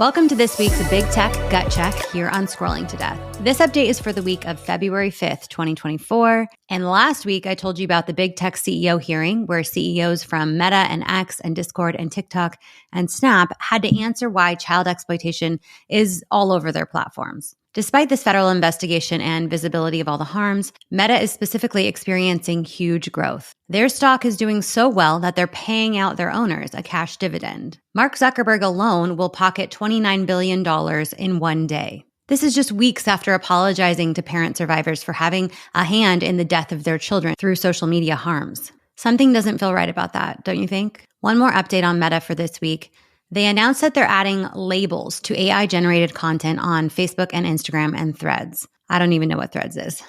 Welcome to this week's Big Tech Gut Check here on Scrolling to Death. This update is for the week of February 5th, 2024. And last week, I told you about the big tech CEO hearing where CEOs from Meta and X and Discord and TikTok and Snap had to answer why child exploitation is all over their platforms. Despite this federal investigation and visibility of all the harms, Meta is specifically experiencing huge growth. Their stock is doing so well that they're paying out their owners a cash dividend. Mark Zuckerberg alone will pocket $29 billion in one day. This is just weeks after apologizing to parent survivors for having a hand in the death of their children through social media harms. Something doesn't feel right about that, don't you think? One more update on Meta for this week. They announced that they're adding labels to AI-generated content on Facebook and Instagram and Threads. I don't even know what Threads is.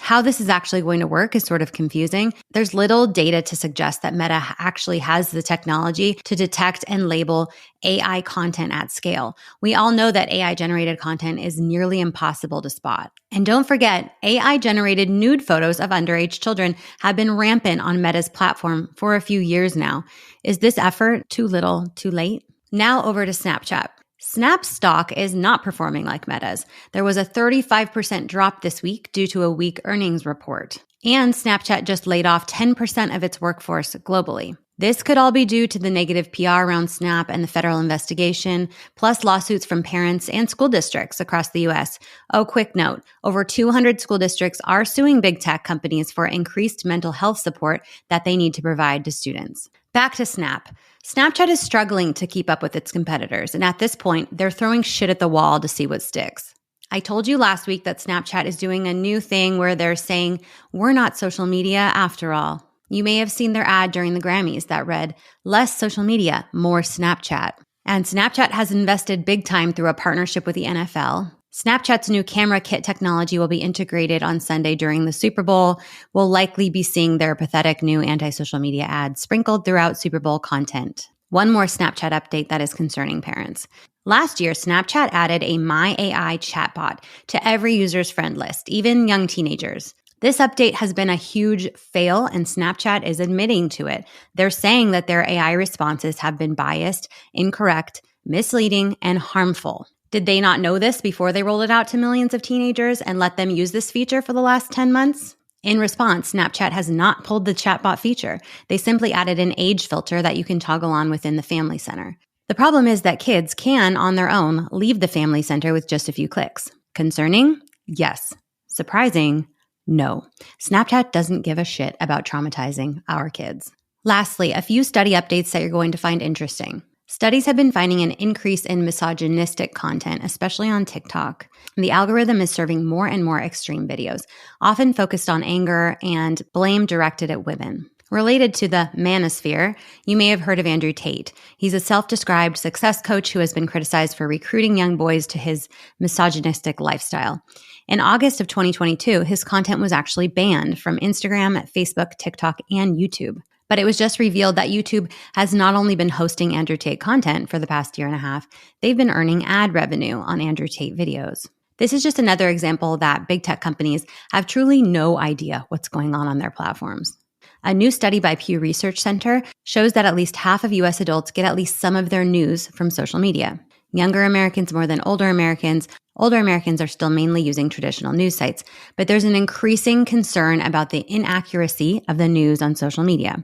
How this is actually going to work is sort of confusing. There's little data to suggest that Meta actually has the technology to detect and label AI content at scale. We all know that AI-generated content is nearly impossible to spot. And don't forget, AI-generated nude photos of underage children have been rampant on Meta's platform for a few years now. Is this effort too little, too late? Now over to Snapchat. Snap's stock is not performing like Meta's. There was a 35% drop this week due to a weak earnings report. And Snapchat just laid off 10% of its workforce globally. This could all be due to the negative PR around Snap and the federal investigation, plus lawsuits from parents and school districts across the U.S. Oh, quick note, over 200 school districts are suing big tech companies for increased mental health support that they need to provide to students. Back to Snap. Snapchat is struggling to keep up with its competitors, and at this point, they're throwing shit at the wall to see what sticks. I told you last week that Snapchat is doing a new thing where they're saying, we're not social media after all. You may have seen their ad during the Grammys that read, less social media, more Snapchat. And Snapchat has invested big time through a partnership with the NFL. Snapchat's new camera kit technology will be integrated on Sunday during the Super Bowl. We'll likely be seeing their pathetic new anti-social media ads sprinkled throughout Super Bowl content. One more Snapchat update that is concerning parents. Last year, Snapchat added a My AI chatbot to every user's friend list, even young teenagers. This update has been a huge fail, and Snapchat is admitting to it. They're saying that their AI responses have been biased, incorrect, misleading, and harmful. Did they not know this before they rolled it out to millions of teenagers and let them use this feature for the last 10 months? In response, Snapchat has not pulled the chatbot feature. They simply added an age filter that you can toggle on within the Family Center. The problem is that kids can, on their own, leave the Family Center with just a few clicks. Concerning? Yes. Surprising? No. Snapchat doesn't give a shit about traumatizing our kids. Lastly, a few study updates that you're going to find interesting. Studies have been finding an increase in misogynistic content, especially on TikTok. The algorithm is serving more and more extreme videos, often focused on anger and blame directed at women. Related to the manosphere, you may have heard of Andrew Tate. He's a self-described success coach who has been criticized for recruiting young boys to his misogynistic lifestyle. In August of 2022, his content was actually banned from Instagram, Facebook, TikTok, and YouTube. But it was just revealed that YouTube has not only been hosting Andrew Tate content for the past year and a half, they've been earning ad revenue on Andrew Tate videos. This is just another example that big tech companies have truly no idea what's going on their platforms. A new study by Pew Research Center shows that at least half of U.S. adults get at least some of their news from social media. Younger Americans more than older Americans. Older Americans are still mainly using traditional news sites, but there's an increasing concern about the inaccuracy of the news on social media.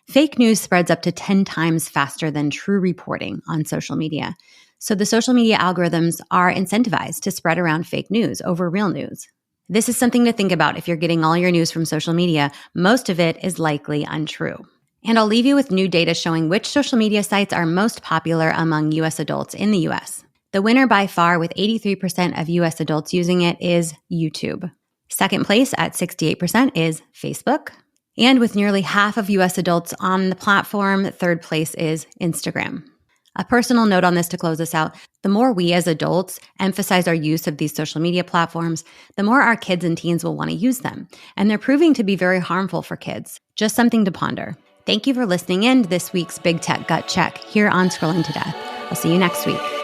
Fake news spreads up to 10 times faster than true reporting on social media. So the social media algorithms are incentivized to spread around fake news over real news. This is something to think about if you're getting all your news from social media. Most of it is likely untrue. And I'll leave you with new data showing which social media sites are most popular among U.S. adults in the U.S. The winner by far, with 83% of U.S. adults using it, is YouTube. Second place at 68% is Facebook. And with nearly half of U.S. adults on the platform, third place is Instagram. A personal note on this to close us out: the more we as adults emphasize our use of these social media platforms, the more our kids and teens will want to use them. And they're proving to be very harmful for kids. Just something to ponder. Thank you for listening in to this week's Big Tech Gut Check here on Scrolling to Death. I'll see you next week.